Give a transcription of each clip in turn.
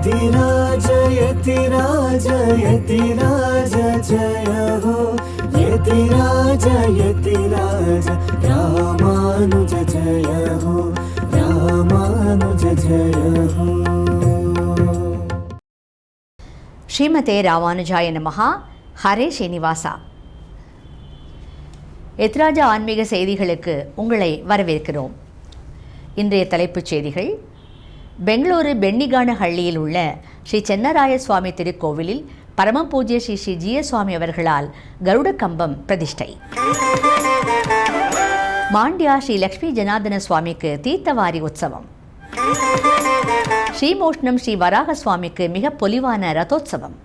यतिराज यतिराज यतिराज जय हो यतिराज यतिराज रामानुज जय हो रामानुज जय हो. ஸ்ரீமதே ராமானுஜாய நமஹா. ஹரே ஸ்ரீனிவாசா. எத்ராஜா ஆன்மீக செய்திகளுக்கு உங்களை வரவேற்கிறோம். இன்றைய தலைப்புச் செய்திகள். பெங்களூரு பென்னிகானஹள்ளியில் உள்ள ஸ்ரீ சென்னராய சுவாமி திருக்கோவிலில் பரம பூஜ்ய ஸ்ரீ ஸ்ரீ ஜிய சுவாமி அவர்களால் கருட கம்பம் பிரதிஷ்டை. மாண்டியா ஸ்ரீ லக்ஷ்மி ஜனார்தன சுவாமிக்கு தீர்த்தவாரி உற்சவம். ஸ்ரீமோஷ்ணம் ஸ்ரீ வராக சுவாமிக்கு மிக பொலிவான ரதோத்சவம்.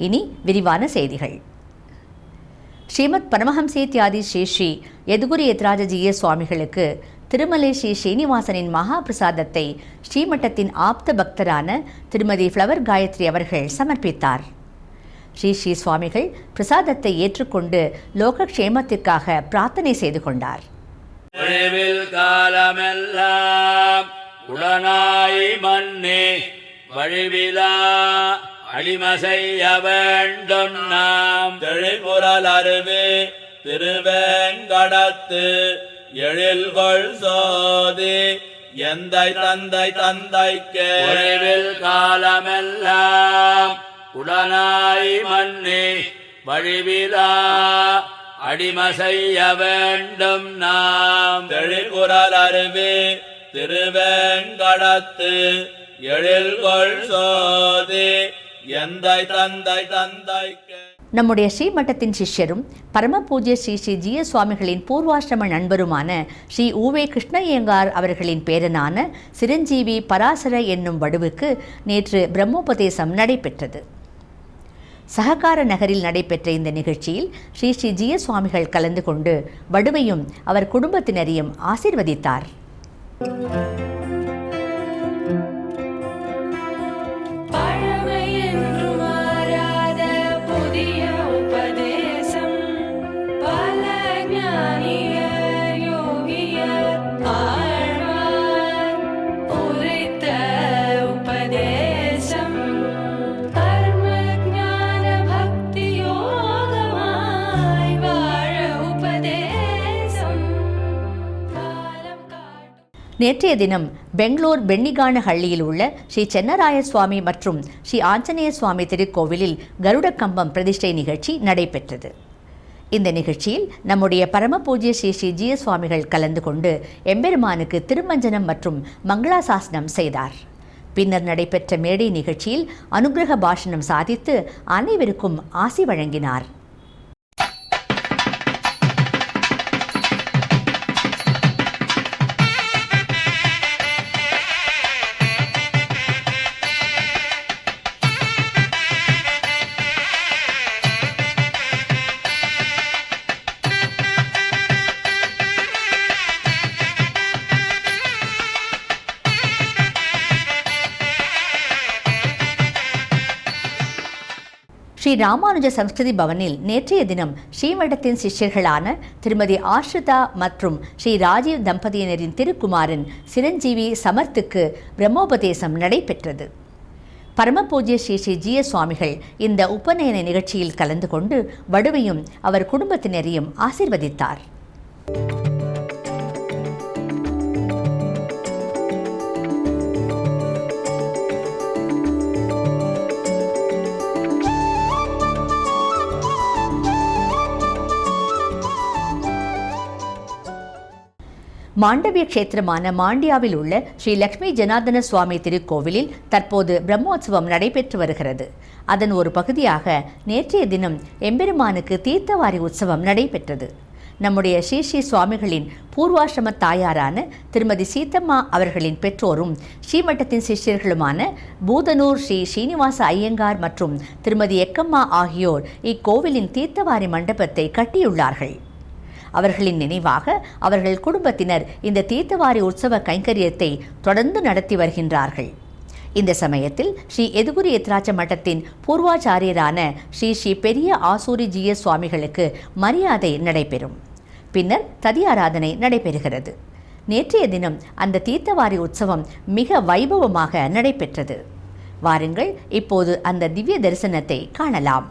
இனி விரிவான செய்திகள். ஸ்ரீமத் பரமஹம்சேத்யாதி ஸ்ரீ ஸ்ரீ யதுகுரு யத்ராஜஜீய சுவாமிகளுக்கு திருமலை ஸ்ரீ ஸ்ரீனிவாசனின் மகா பிரசாதத்தை ஸ்ரீமட்டத்தின் ஆப்த பக்தரான திருமதி ஃப்ளவர் காயத்ரி அவர்கள் சமர்ப்பித்தார். ஸ்ரீ ஸ்ரீ சுவாமிகள் பிரசாதத்தை ஏற்றுக்கொண்டு லோகக்ஷேமத்திற்காக பிரார்த்தனை செய்து கொண்டார். காலமெல்லாம் உடனாய் மன்னே வழிவிலா அடிமசைய வேண்டும் நாம் தெளிபுரல் அருவே திருவேங்கடத்து எழில்கொள் சோதி எந்தை தந்தை தந்தைக்கு வழிவில் காலமெல்லாம் உடனாய் மன்னே வழிவிலா அடிமசைய வேண்டும் நாம் தெளிபுரல் அருவே திருவேங்கடத்து எழில்கொள் சோதி எந்தை தந்தை தந்தைக்கு. நம்முடைய ஸ்ரீமட்டத்தின் சிஷ்யரும் பரம பூஜ்ய ஸ்ரீ ஸ்ரீ ஜிய சுவாமிகளின் பூர்வாசிரம நண்பருமான ஸ்ரீ ஊவே கிருஷ்ணய்யங்கார் அவர்களின் பேரனான சிரஞ்சீவி பராசர என்னும் வடுவுக்கு நேற்று பிரம்மோபதேசம் நடைபெற்றது. சககார நகரில் நடைபெற்ற இந்த நிகழ்ச்சியில் ஸ்ரீ ஸ்ரீ ஜிய சுவாமிகள் கலந்து கொண்டு வடுவையும் அவர் குடும்பத்தினரையும் ஆசீர்வதித்தார். நேற்றைய தினம் பெங்களூர் பென்னிகானஹள்ளியில் உள்ள ஸ்ரீ சென்னராய சுவாமி மற்றும் ஸ்ரீ ஆஞ்சநேய சுவாமி திருக்கோவிலில் கருட கம்பம் பிரதிஷ்டை நிகழ்ச்சி நடைபெற்றது. இந்த நிகழ்ச்சியில் நம்முடைய பரம பூஜ்ய ஸ்ரீ ஸ்ரீ ஜிய சுவாமிகள் கலந்து கொண்டு எம்பெருமானுக்கு திருமஞ்சனம் மற்றும் மங்களாசாசனம் செய்தார். பின்னர் நடைபெற்ற மேடை நிகழ்ச்சியில் அனுகிரக பாஷணம் சாதித்து அனைவருக்கும் ஆசி வழங்கினார். ஸ்ரீ ராமானுஜ சம்ஸ்கிருதி பவனில் நேற்றைய தினம் ஸ்ரீமட்டத்தின் சிஷ்யர்களான திருமதி ஆஷ்ரிதா மற்றும் ஸ்ரீ ராஜீவ் தம்பதியினரின் திருக்குமாரன் சிரஞ்சீவி சமர்த்துக்கு பிரம்மோபதேசம் நடைபெற்றது. பரம பூஜ்ய ஸ்ரீ ஸ்ரீ ஜிய சுவாமிகள் இந்த உபநயன நிகழ்ச்சியில் கலந்து கொண்டு வடுவையும் அவர் குடும்பத்தினரையும் ஆசீர்வதித்தார். மாண்டவிய கஷேத்திரமான மாண்டியாவில் உள்ள ஸ்ரீ லக்ஷ்மி ஜனார்தன சுவாமி திருக்கோவிலில் தற்போது பிரம்மோற்சவம் நடைபெற்று வருகிறது. அதன் ஒரு பகுதியாக நேற்றைய தினம் எம்பெருமானுக்கு தீர்த்தவாரி உற்சவம் நடைபெற்றது. நம்முடைய ஸ்ரீ ஸ்ரீ சுவாமிகளின் பூர்வாசிரம தாயாரான திருமதி சீத்தம்மா அவர்களின் பெற்றோரும் ஸ்ரீமட்டத்தின் சிஷ்யர்களுமான பூதனூர் ஸ்ரீ ஸ்ரீனிவாச ஐயங்கார் மற்றும் திருமதி எக்கம்மா ஆகியோர் இக்கோவிலின் தீர்த்தவாரி மண்டபத்தை கட்டியுள்ளார்கள். அவர்களின் நினைவாக அவர்கள் குடும்பத்தினர் இந்த தீர்த்தவாரி உற்சவ கைங்கரியத்தை தொடர்ந்து நடத்தி வருகின்றார்கள். இந்த சமயத்தில் ஸ்ரீ யதுகுரு யத்ராஜ மட்டத்தின் பூர்வாச்சாரியரான ஸ்ரீ ஸ்ரீ பெரிய ஆசூரி ஜிய சுவாமிகளுக்கு மரியாதை நடைபெறும். பின்னர் ததியாராதனை நடைபெறுகிறது. நேற்றைய தினம் அந்த தீர்த்தவாரி உற்சவம் மிக வைபவமாக நடைபெற்றது. வாருங்கள், இப்போது அந்த திவ்ய தரிசனத்தை காணலாம்.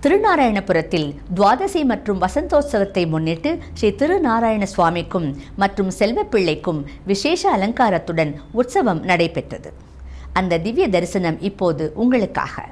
திருநாராயணபுரத்தில் துவாதசி மற்றும் வசந்தோத்சவத்தை முன்னிட்டு ஸ்ரீ திருநாராயண சுவாமிக்கும் மற்றும் செல்வப்பிள்ளைக்கும் விசேஷ அலங்காரத்துடன் உற்சவம் நடைபெற்றது. அந்த திவ்ய தரிசனம் இப்போது உங்களுக்காக.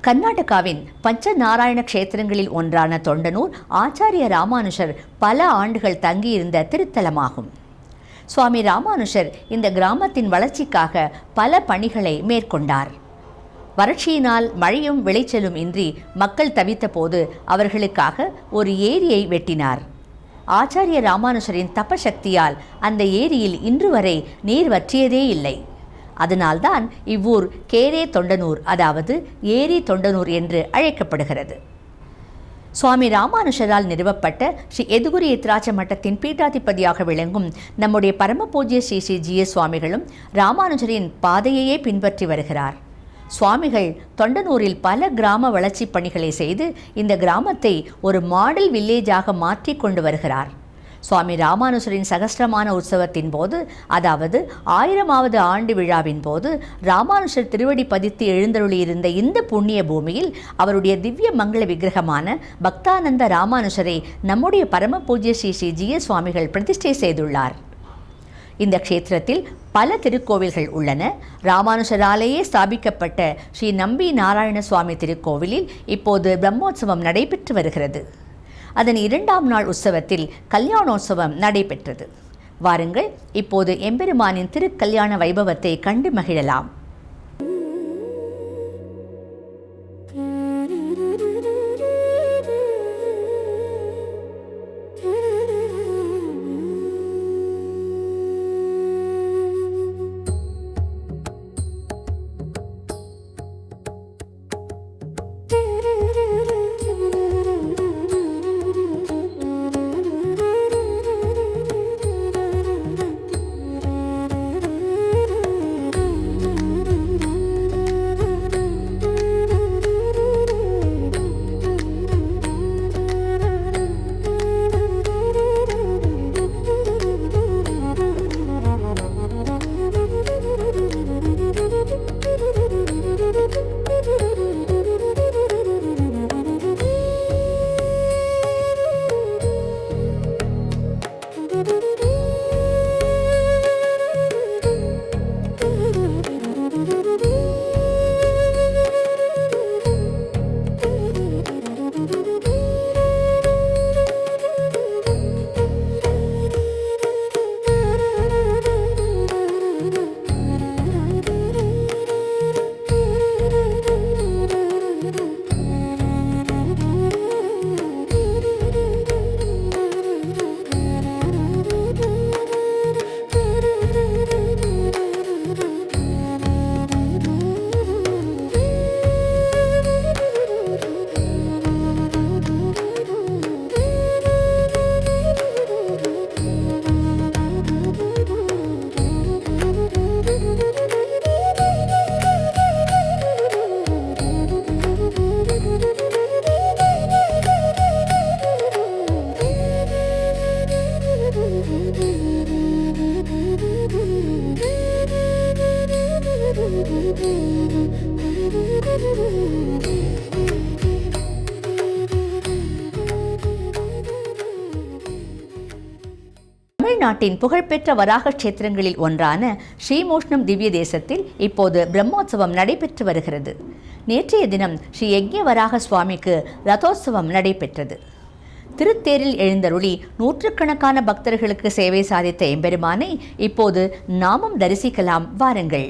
கர்நாடகாவின் பஞ்சநாராயண க்ஷேத்திரங்களில் ஒன்றான தொண்டனூர் ஆச்சாரிய ராமானுஷர் பல ஆண்டுகள் தங்கியிருந்த திருத்தலமாகும். சுவாமி ராமானுஷர் இந்த கிராமத்தின் வளர்ச்சிக்காக பல பணிகளை மேற்கொண்டார். வறட்சியினால் மழையும் விளைச்சலும் இன்றி மக்கள் தவித்த போது அவர்களுக்காக ஒரு ஏரியை வெட்டினார். ஆச்சாரிய ராமானுஷரின் தபசக்தியால் அந்த ஏரியில் இன்று வரை நீர் வற்றியதே இல்லை. அதனால்தான் இவ்வூர் கேரே தொண்டனூர், அதாவது ஏரி தொண்டனூர் என்று அழைக்கப்படுகிறது. சுவாமி ராமானுஷரால் நிறுவப்பட்ட ஸ்ரீ எதுகுரி எத்ராஜ மட்டத்தின் பீட்டாதிபதியாக விளங்கும் நம்முடைய பரம பூஜ்ய ஸ்ரீ ஸ்ரீ ஜி.எஸ். சுவாமிகளும் ராமானுஜரின் பாதையையே பின்பற்றி வருகிறார். சுவாமிகள் தொண்டனூரில் பல கிராம வளர்ச்சி பணிகளை செய்து இந்த கிராமத்தை ஒரு மாடல் வில்லேஜாக மாற்றி கொண்டு வருகிறார். சுவாமி ராமானுஜரின் சகஸ்ரமான உற்சவத்தின் போது, அதாவது 1000வது ஆண்டு விழாவின் போது ராமானுஜர் திருவடி பதித்து எழுந்தருளியிருந்த இந்த புண்ணிய பூமியில் அவருடைய திவ்ய மங்கள விக்கிரகமான பக்தானந்த ராமானுஜரை நம்முடைய பரம பூஜ்ய ஸ்ரீ ஸ்ரீ ஜி.எஸ். சுவாமிகள் பிரதிஷ்டை செய்துள்ளார். இந்த க்ஷேத்திரத்தில் பல திருக்கோவில்கள் உள்ளன. ராமானுஜராலேயே ஸ்தாபிக்கப்பட்ட ஸ்ரீ நம்பி நாராயண சுவாமி திருக்கோவிலில் இப்போது பிரம்மோற்சவம் நடைபெற்று வருகிறது. அதன் 2ஆம் நாள் உற்சவத்தில் கல்யாணோற்சவம் நடைபெற்றது. வாருங்கள், இப்போது எம்பெருமானின் திருக்கல்யாண வைபவத்தை கண்டு மகிழலாம். தமிழ்நாட்டின் புகழ்பெற்ற வராக கஷேத்திரங்களில் ஒன்றான ஸ்ரீமோஷ்ணம் திவ்ய தேசத்தில் இப்போது பிரம்மோற்சவம் நடைபெற்று வருகிறது. நேற்றைய தினம் ஸ்ரீ யக்ஞ வராக சுவாமிக்கு ரதோற்சவம் நடைபெற்றது. திருத்தேரில் எழுந்தருளி நூற்றுக்கணக்கான பக்தர்களுக்கு சேவை சாதித்த எம்பெருமானை இப்போது நாமும் தரிசிக்கலாம் வாருங்கள்.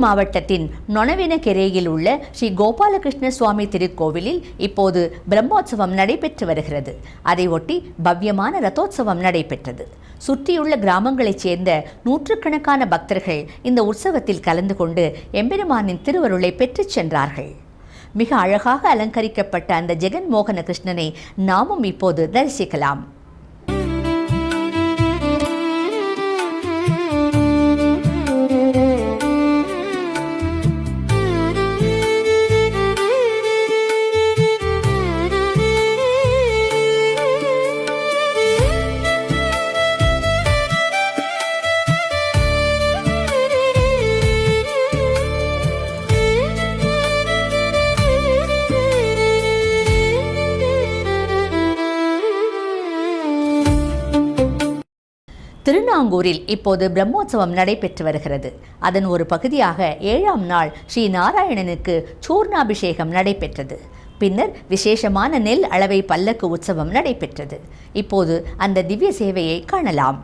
மாவட்டத்தின் நொனவினகெரேயில் உள்ள ஸ்ரீ கோபாலகிருஷ்ண சுவாமி திருக்கோவிலில் இப்போது பிரம்மோற்சவம் நடைபெற்று வருகிறது. அதையொட்டி பவ்யமான ரதோற்சவம் நடைபெற்றது. சுற்றியுள்ள கிராமங்களைச் சேர்ந்த நூற்றுக்கணக்கான பக்தர்கள் இந்த உற்சவத்தில் கலந்து கொண்டு எம்பெருமானின் திருவருளை பெற்றுச் சென்றார்கள். மிக அழகாக அலங்கரிக்கப்பட்ட அந்த ஜெகன்மோகன கிருஷ்ணனை நாமும் இப்போது தரிசிக்கலாம். திருநாங்கூரில் இப்போது பிரம்மோற்சவம் நடைபெற்று வருகிறது. அதன் ஒரு பகுதியாக 7ஆம் நாள் ஸ்ரீ நாராயணனுக்கு சூர்ணாபிஷேகம் நடைபெற்றது. பின்னர் விசேஷமான நெல் அளவை பல்லக்கு உற்சவம் நடைபெற்றது. இப்போது அந்த திவ்ய சேவையை காணலாம்.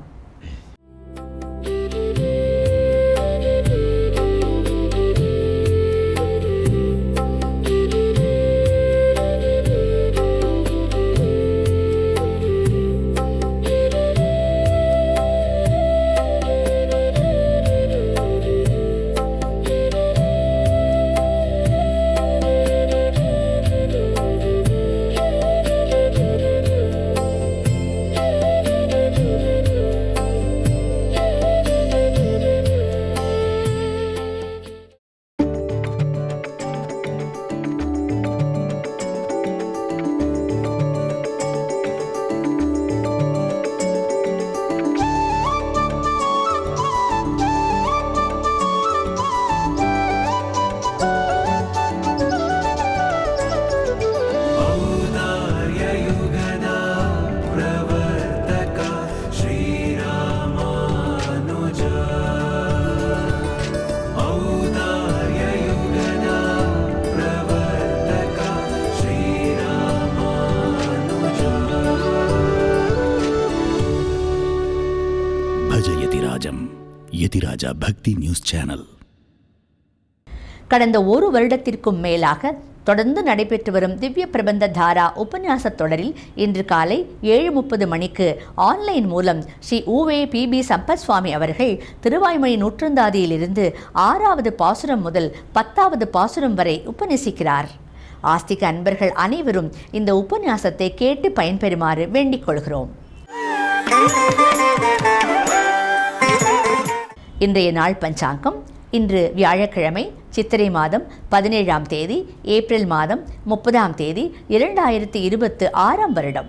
யதிராஜா பக்தி நியூஸ் சேனல். கடந்த ஒரு வருடத்திற்கும் மேலாக தொடர்ந்து நடைபெற்று வரும் திவ்ய பிரபந்த தாரா உபன்யாச தொடரில் இன்று காலை 7:30 மணிக்கு ஆன்லைன் மூலம் ஸ்ரீ ஊவே பி.பி. சம்பத் சுவாமி அவர்கள் திருவாய்மொழி நூற்றந்தாதியிலிருந்து 6வது பாசுரம் முதல் 10வது பாசுரம் வரை உபன்யசிக்கிறார். ஆஸ்திக அன்பர்கள் அனைவரும் இந்த உபன்யாசத்தை கேட்டு பயன்பெறுமாறு வேண்டிக் கொள்கிறோம். இன்றைய நாள் பஞ்சாங்கம். இன்று வியாழக்கிழமை, சித்திரை மாதம் 17ஆம் தேதி, ஏப்ரல் மாதம் 30ஆம் தேதி, 2026ஆம் வருடம்.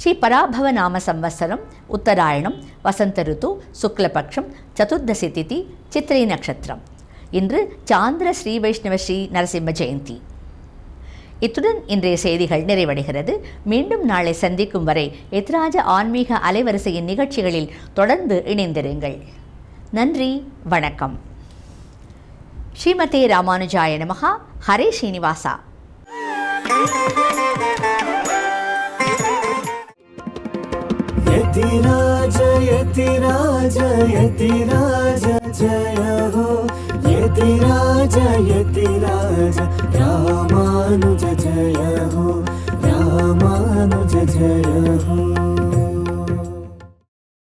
ஸ்ரீ பராபவ நாம சம்வத்சரம், உத்தராயணம், வசந்த ருத்து, சுக்லபக்ஷம், சதுர்தசி திதி, சித்திரை நட்சத்திரம். இன்று சாந்திர ஸ்ரீ வைஷ்ணவ ஸ்ரீ நரசிம்ம ஜெயந்தி. இத்துடன் இன்றைய செய்திகள் நிறைவடைகிறது. மீண்டும் நாளை சந்திக்கும் வரை எத்ராஜ ஆன்மீக அலைவரிசையின் நிகழ்ச்சிகளில் தொடர்ந்து இணைந்திருங்கள். நன்றி, வணக்கம். ஸ்ரீமதே ராமானுஜாய நமஹா. ஹரே ஸ்ரீனிவாசா. यतिराज यतिराज यतिराज जय हो, यतिराज यतिराज रामानुज